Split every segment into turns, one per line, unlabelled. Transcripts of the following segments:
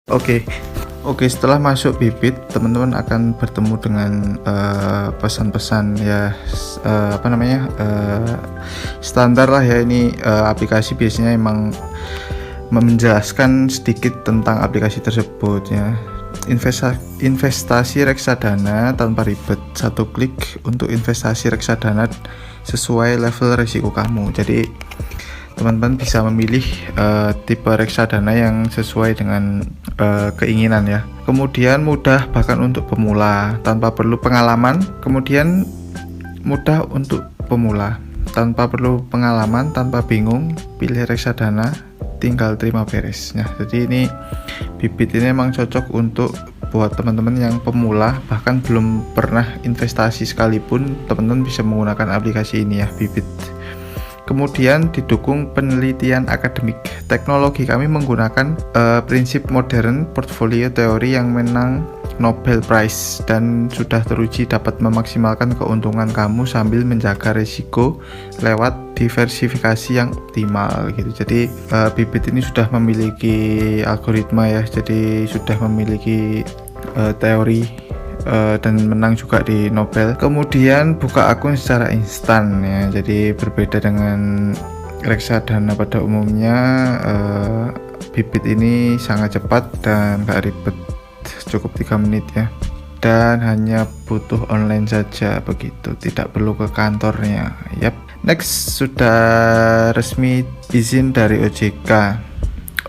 Oke, oke, setelah masuk Bibit, teman-teman akan bertemu dengan pesan-pesan ya, apa namanya, standar lah ya. Ini aplikasi biasanya emang menjelaskan sedikit tentang aplikasi tersebut ya. Investasi reksadana tanpa ribet, satu klik untuk investasi reksadana sesuai level risiko kamu. Jadi teman-teman bisa memilih tipe reksadana yang sesuai dengan keinginan ya. Kemudian mudah bahkan untuk pemula tanpa perlu pengalaman. Kemudian mudah untuk pemula tanpa perlu pengalaman, tanpa bingung, pilih reksadana, tinggal terima beres. Nah, jadi ini Bibit ini emang cocok untuk buat teman-teman yang pemula, bahkan belum pernah investasi sekalipun, teman-teman bisa menggunakan aplikasi ini ya, Bibit. Kemudian didukung penelitian akademik. Teknologi kami menggunakan prinsip modern portfolio teori yang menang Nobel Prize dan sudah teruji dapat memaksimalkan keuntungan kamu sambil menjaga risiko lewat diversifikasi yang optimal gitu. Jadi Bibit ini sudah memiliki algoritma ya, jadi sudah memiliki teori dan menang juga di Nobel. Kemudian buka akun secara instan ya, jadi berbeda dengan reksadana pada umumnya. Bibit ini sangat cepat dan gak ribet, cukup 3 menit ya, dan hanya butuh online saja begitu, tidak perlu ke kantornya. Yap. Next, sudah resmi izin dari OJK,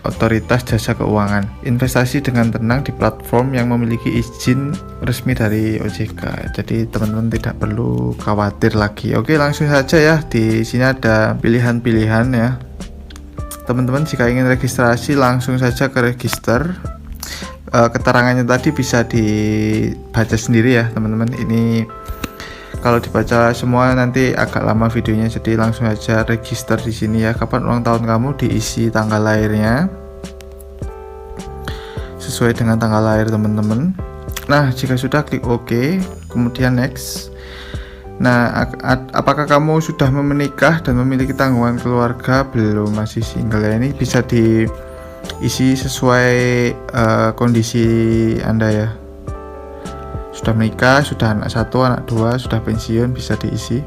Otoritas Jasa Keuangan. Investasi dengan tenang di platform yang memiliki izin resmi dari OJK. Jadi teman-teman tidak perlu khawatir lagi. Oke, langsung saja ya. Di sini ada pilihan-pilihan ya. Teman-teman jika ingin registrasi langsung saja ke register. Keterangannya tadi bisa dibaca sendiri ya, teman-teman. Ini kalau dibaca semua nanti agak lama videonya, jadi langsung aja register di sini ya. Kapan ulang tahun kamu, diisi tanggal lahirnya sesuai dengan tanggal lahir teman-teman. Nah, jika sudah klik OK, kemudian next. Nah, apakah kamu sudah menikah dan memiliki tanggungan keluarga? Belum, masih single ya. Ini bisa diisi sesuai kondisi Anda ya. Sudah menikah, sudah anak 1, anak 2, sudah pensiun, bisa diisi.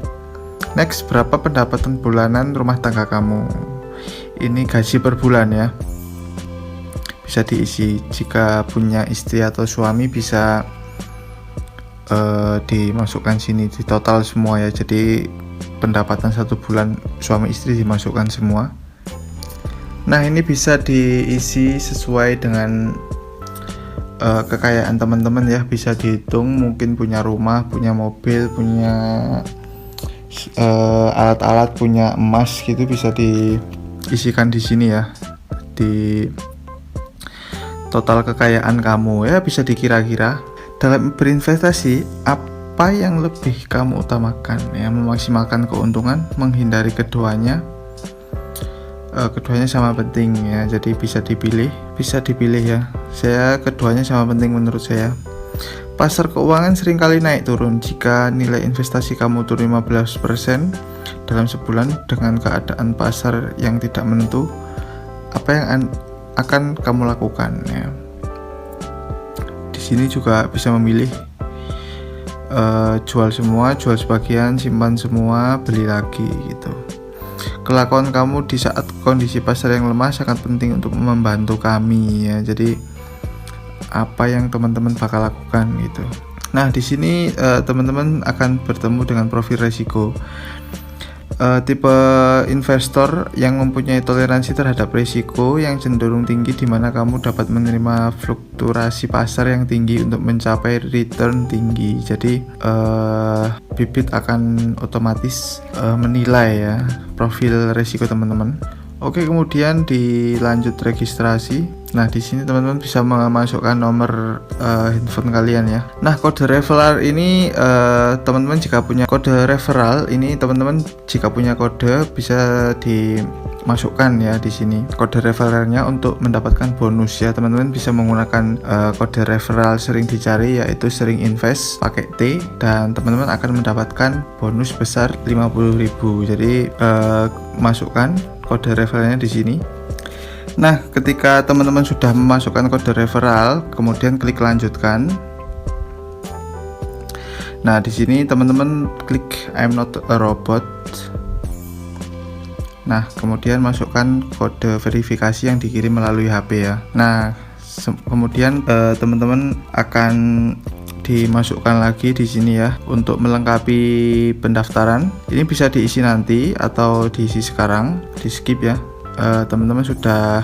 Next, berapa pendapatan bulanan rumah tangga kamu? Ini gaji per bulan ya, bisa diisi. Jika punya istri atau suami bisa dimasukkan sini di total semua ya, jadi pendapatan 1 bulan suami istri dimasukkan semua. Nah, ini bisa diisi sesuai dengan kekayaan teman-teman ya, bisa dihitung. Mungkin punya rumah, punya mobil, punya alat-alat, punya emas gitu, bisa diisikan di sini ya, di total kekayaan kamu ya, bisa dikira-kira. Dalam berinvestasi, apa yang lebih kamu utamakan ya? Memaksimalkan keuntungan, menghindari keduanya. Keduanya sama penting ya, jadi bisa dipilih ya. Saya keduanya sama penting menurut saya. Pasar keuangan seringkali naik turun. Jika nilai investasi kamu turun 15% dalam sebulan dengan keadaan pasar yang tidak menentu, apa yang akan kamu lakukan ya? Di sini juga bisa memilih jual semua, jual sebagian, simpan semua, beli lagi gitu. Kelakuan kamu di saat kondisi pasar yang lemah sangat penting untuk membantu kami ya. Jadi apa yang teman-teman bakal lakukan gitu. Nah, di sini teman-teman akan bertemu dengan profil risiko. Tipe investor yang mempunyai toleransi terhadap risiko yang cenderung tinggi, di mana kamu dapat menerima fluktuasi pasar yang tinggi untuk mencapai return tinggi. Jadi Bibit akan otomatis menilai ya profil risiko teman-teman. Oke, kemudian dilanjut registrasi. Nah, di sini teman-teman bisa memasukkan nomor handphone kalian ya. Nah, kode referral ini teman-teman jika punya kode referral ini, teman-teman jika punya kode bisa dimasukkan ya di sini. Kode referralnya untuk mendapatkan bonus ya. Teman-teman bisa menggunakan kode referral sering dicari, yaitu sering invest pakai T, dan teman-teman akan mendapatkan bonus besar 50.000. Jadi masukkan kode referralnya di sini. Nah, ketika teman-teman sudah memasukkan kode referral, kemudian klik lanjutkan. Nah, di sini teman-teman klik I'm not a robot. Nah, kemudian masukkan kode verifikasi yang dikirim melalui HP ya. Nah, kemudian teman-teman akan dimasukkan lagi di sini ya untuk melengkapi pendaftaran. Ini bisa diisi nanti atau diisi sekarang, di skip ya. Teman-teman sudah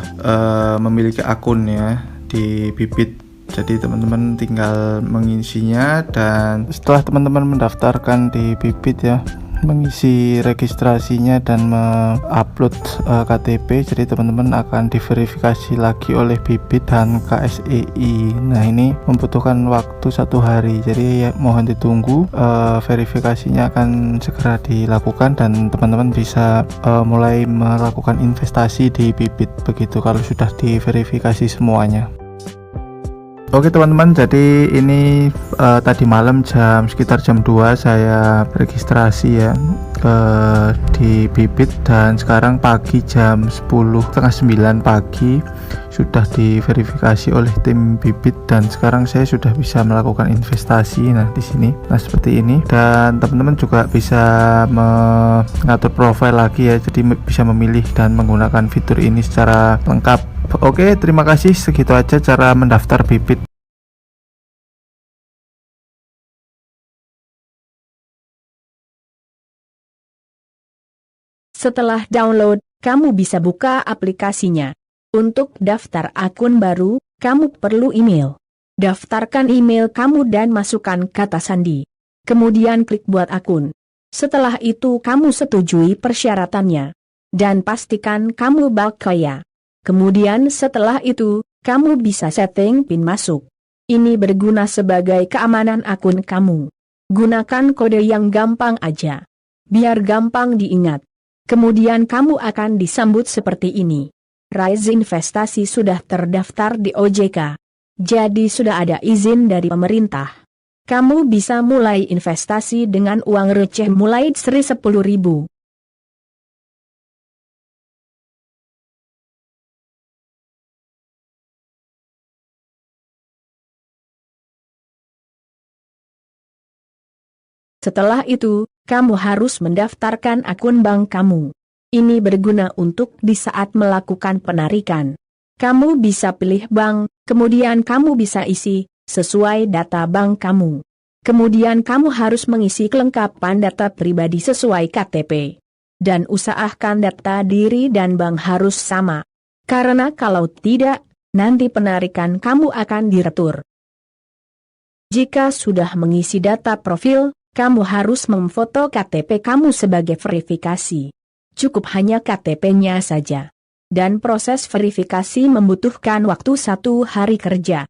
memiliki akun ya di Bibit, jadi teman-teman tinggal mengisinya, dan setelah teman-teman mendaftarkan di Bibit ya, mengisi registrasinya dan mengupload KTP, jadi teman-teman akan diverifikasi lagi oleh Bibit dan KSEI. Nah, ini membutuhkan waktu 1 hari, jadi ya, mohon ditunggu. Verifikasinya akan segera dilakukan dan teman-teman bisa mulai melakukan investasi di Bibit begitu kalau sudah diverifikasi semuanya. Oke teman-teman, jadi ini tadi malam sekitar jam 2 saya registrasi ya di Bibit, dan sekarang pagi jam 10:30 pagi sudah diverifikasi oleh tim Bibit, dan sekarang saya sudah bisa melakukan investasi. Nah, di sini seperti ini, dan teman-teman juga bisa mengatur profil lagi ya, jadi bisa memilih dan menggunakan fitur ini secara lengkap. Oke, terima kasih, segitu aja cara mendaftar Bibit.
Setelah download, kamu bisa buka aplikasinya. Untuk daftar akun baru, kamu perlu email. Daftarkan email kamu dan masukkan kata sandi. Kemudian klik buat akun. Setelah itu kamu setujui persyaratannya. Dan pastikan kamu kaya. Kemudian setelah itu, kamu bisa setting PIN masuk. Ini berguna sebagai keamanan akun kamu. Gunakan kode yang gampang aja. Biar gampang diingat. Kemudian kamu akan disambut seperti ini. Rise Investasi sudah terdaftar di OJK. Jadi sudah ada izin dari pemerintah. Kamu bisa mulai investasi dengan uang receh mulai dari 10.000. Setelah itu, kamu harus mendaftarkan akun bank kamu. Ini berguna untuk di saat melakukan penarikan. Kamu bisa pilih bank, kemudian kamu bisa isi sesuai data bank kamu. Kemudian kamu harus mengisi kelengkapan data pribadi sesuai KTP. Dan usahakan data diri dan bank harus sama. Karena kalau tidak, nanti penarikan kamu akan diretur. Jika sudah mengisi data profil, kamu harus memfoto KTP kamu sebagai verifikasi. Cukup hanya KTP-nya saja. Dan proses verifikasi membutuhkan waktu 1 hari kerja.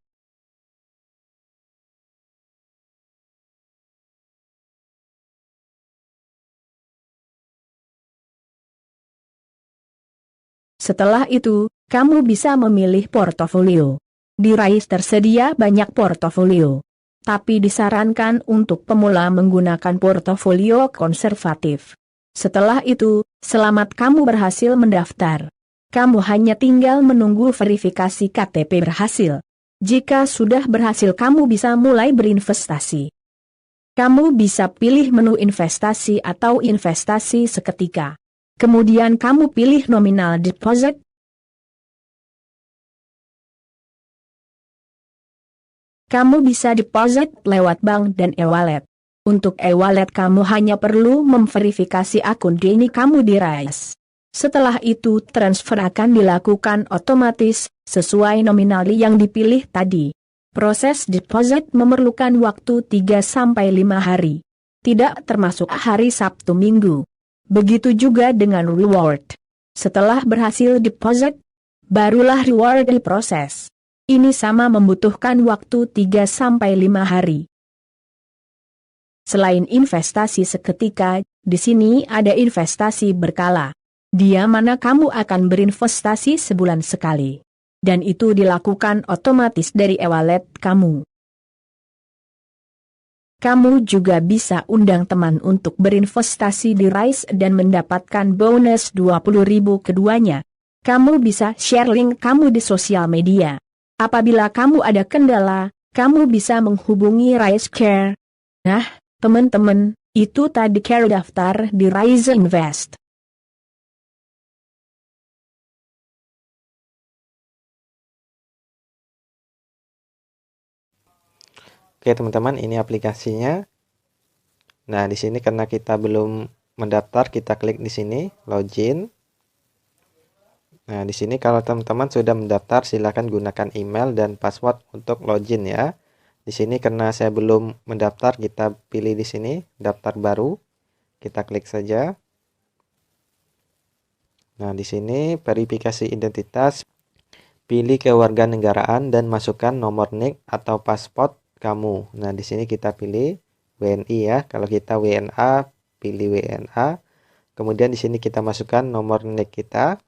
Setelah itu, kamu bisa memilih portofolio. Di Rise tersedia banyak portofolio. Tapi disarankan untuk pemula menggunakan portofolio konservatif. Setelah itu, selamat kamu berhasil mendaftar. Kamu hanya tinggal menunggu verifikasi KTP berhasil. Jika sudah berhasil kamu bisa mulai berinvestasi. Kamu bisa pilih menu investasi atau investasi seketika. Kemudian kamu pilih nominal deposit. Kamu bisa deposit lewat bank dan e-wallet. Untuk e-wallet kamu hanya perlu memverifikasi akun DNI kamu di Rise. Setelah itu transfer akan dilakukan otomatis, sesuai nominal yang dipilih tadi. Proses deposit memerlukan waktu 3-5 hari. Tidak termasuk hari Sabtu Minggu. Begitu juga dengan reward. Setelah berhasil deposit, barulah reward diproses. Ini sama membutuhkan waktu 3-5 hari. Selain investasi seketika, di sini ada investasi berkala. Dia mana kamu akan berinvestasi sebulan sekali. Dan itu dilakukan otomatis dari e-wallet kamu. Kamu juga bisa undang teman untuk berinvestasi di Rise dan mendapatkan bonus 20.000 keduanya. kamu bisa share link kamu di sosial media. Apabila kamu ada kendala, kamu bisa menghubungi Rise Care. Nah, teman-teman, itu tadi cara daftar di Rise Invest.
Oke teman-teman, ini aplikasinya. Nah, di sini karena kita belum mendaftar, kita klik di sini login. Nah, di sini kalau teman-teman sudah mendaftar, silakan gunakan email dan password untuk login ya. Di sini karena saya belum mendaftar, kita pilih di sini daftar baru. Kita klik saja. Nah, di sini verifikasi identitas, pilih kewarganegaraan dan masukkan nomor NIK atau paspor kamu. Nah, di sini kita pilih WNI ya. Kalau kita WNA, pilih WNA. Kemudian di sini kita masukkan nomor NIK kita.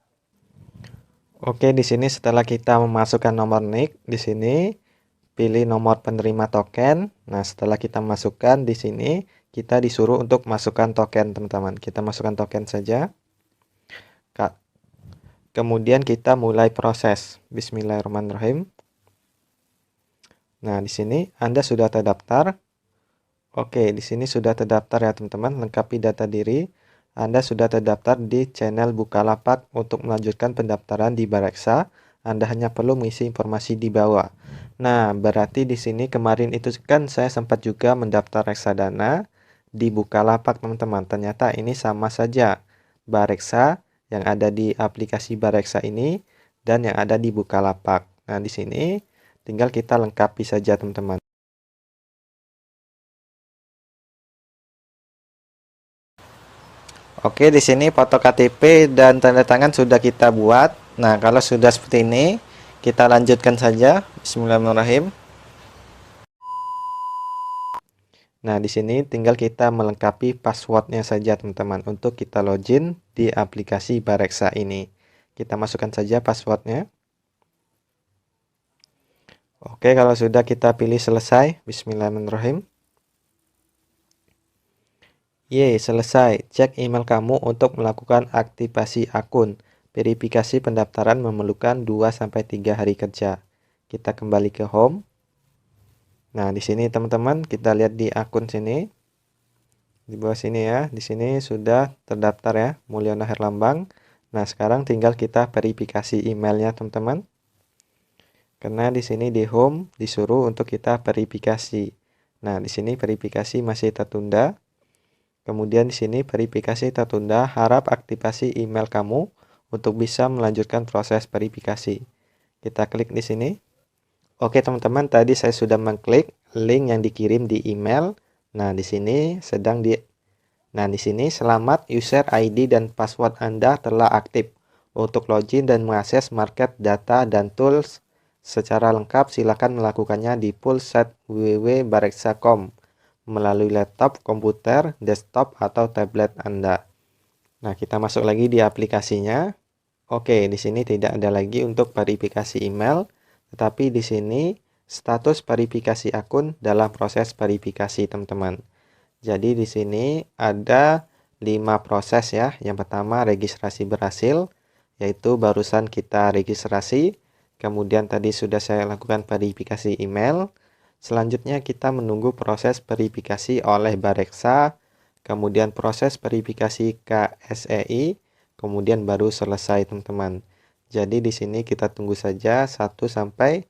Oke, di sini setelah kita memasukkan nomor NIK, di sini pilih nomor penerima token. Nah, setelah kita masukkan di sini, kita disuruh untuk masukkan token, teman-teman. Kita masukkan token saja. Kemudian kita mulai proses. Bismillahirrahmanirrahim. Nah, di sini Anda sudah terdaftar. Oke, di sini sudah terdaftar ya, teman-teman. Lengkapi data diri. Anda sudah terdaftar di channel Bukalapak. Untuk melanjutkan pendaftaran di Bareksa, Anda hanya perlu mengisi informasi di bawah. Nah, berarti di sini kemarin itu kan saya sempat juga mendaftar reksadana di Bukalapak, teman-teman. Ternyata ini sama saja. Bareksa yang ada di aplikasi Bareksa ini dan yang ada di Bukalapak. Nah, di sini tinggal kita lengkapi saja, teman-teman. Oke, di sini foto KTP dan tanda tangan sudah kita buat. Nah, kalau sudah seperti ini, kita lanjutkan saja. Bismillahirrahmanirrahim. Nah, di sini tinggal kita melengkapi passwordnya saja, teman-teman, untuk kita login di aplikasi Bareksa ini. Kita masukkan saja passwordnya. Oke, kalau sudah kita pilih selesai. Bismillahirrahmanirrahim. Selesai. Cek email kamu untuk melakukan aktivasi akun. Verifikasi pendaftaran memerlukan 2-3 hari kerja. Kita kembali ke home. Nah, di sini teman-teman, kita lihat di akun sini. Di bawah sini ya. Di sini sudah terdaftar ya, Mulyono Herlambang. Nah, sekarang tinggal kita verifikasi emailnya, teman-teman. Karena di sini di home disuruh untuk kita verifikasi. Nah, di sini verifikasi masih tertunda. Kemudian di sini verifikasi tertunda, harap aktifasi email kamu untuk bisa melanjutkan proses verifikasi. Kita klik di sini. Oke, teman-teman, tadi saya sudah mengklik link yang dikirim di email. Nah, di sini selamat user ID dan password Anda telah aktif. Untuk login dan mengakses market data dan tools secara lengkap, silakan melakukannya di pulset www.bareksa.com. melalui laptop, komputer, desktop, atau tablet Anda. Nah, kita masuk lagi di aplikasinya. Oke, di sini tidak ada lagi untuk verifikasi email, tetapi di sini status verifikasi akun dalam proses verifikasi, teman-teman. Jadi di sini ada 5 proses ya. Yang pertama registrasi berhasil, yaitu barusan kita registrasi. Kemudian tadi sudah saya lakukan verifikasi email. Selanjutnya kita menunggu proses verifikasi oleh Bareksa, kemudian proses verifikasi KSEI, kemudian baru selesai, teman-teman. Jadi di sini kita tunggu saja 1-2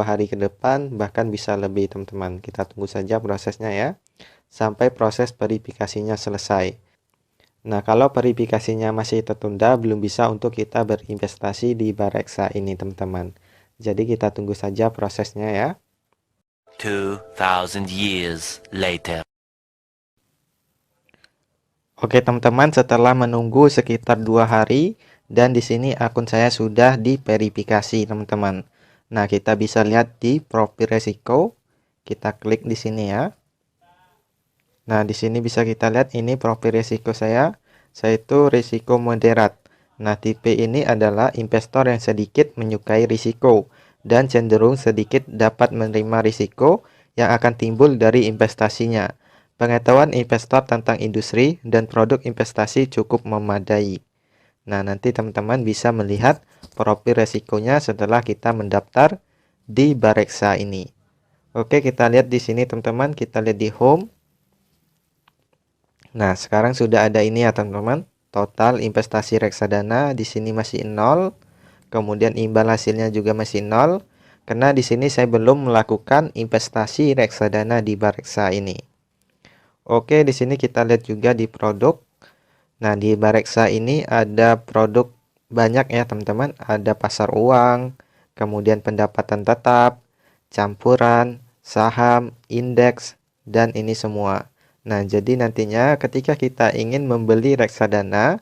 hari ke depan, bahkan bisa lebih, teman-teman. Kita tunggu saja prosesnya ya, sampai proses verifikasinya selesai. Nah, kalau verifikasinya masih tertunda, belum bisa untuk kita berinvestasi di Bareksa ini, teman-teman. Jadi kita tunggu saja prosesnya ya.
2,000 years later.
Oke teman-teman, setelah menunggu sekitar 2 hari dan di sini akun saya sudah diverifikasi, teman-teman. Nah, kita bisa lihat di profil resiko. Kita klik di sini ya. Nah, di sini bisa kita lihat ini profil resiko saya. Saya itu risiko moderat. Nah, tipe ini adalah investor yang sedikit menyukai risiko dan cenderung sedikit dapat menerima risiko yang akan timbul dari investasinya. Pengetahuan investor tentang industri dan produk investasi cukup memadai. Nah, nanti teman-teman bisa melihat profil resikonya setelah kita mendaftar di Bareksa ini. Oke, kita lihat di sini teman-teman, kita lihat di home. Nah, sekarang sudah ada ini ya teman-teman. Total investasi reksadana di sini masih 0. Kemudian imbal hasilnya juga masih 0. Karena di sini saya belum melakukan investasi reksadana di Bareksa ini. Oke, di sini kita lihat juga di produk. Nah, di Bareksa ini ada produk banyak ya teman-teman. Ada pasar uang, kemudian pendapatan tetap, campuran, saham, indeks, dan ini semua. Nah, jadi nantinya ketika kita ingin membeli reksadana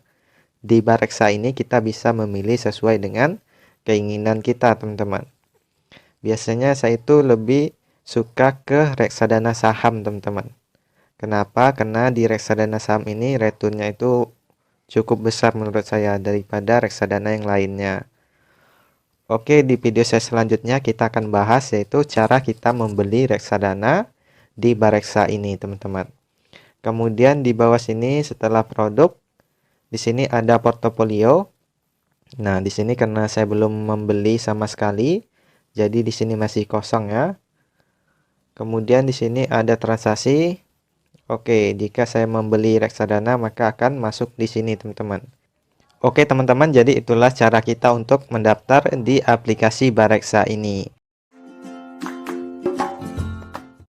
di Bareksa ini, kita bisa memilih sesuai dengan keinginan kita teman-teman. Biasanya saya itu lebih suka ke reksadana saham teman-teman. Kenapa? Karena di reksadana saham ini returnnya itu cukup besar menurut saya daripada reksadana yang lainnya. Oke, di video saya selanjutnya kita akan bahas yaitu cara kita membeli reksadana di Bareksa ini, teman-teman. Kemudian di bawah sini setelah produk, di sini ada portofolio. Nah, di sini karena saya belum membeli sama sekali, jadi di sini masih kosong ya. Kemudian di sini ada transaksi. Oke, jika saya membeli reksadana maka akan masuk di sini teman-teman. Oke teman-teman, jadi itulah cara kita untuk mendaftar di aplikasi Bareksa ini.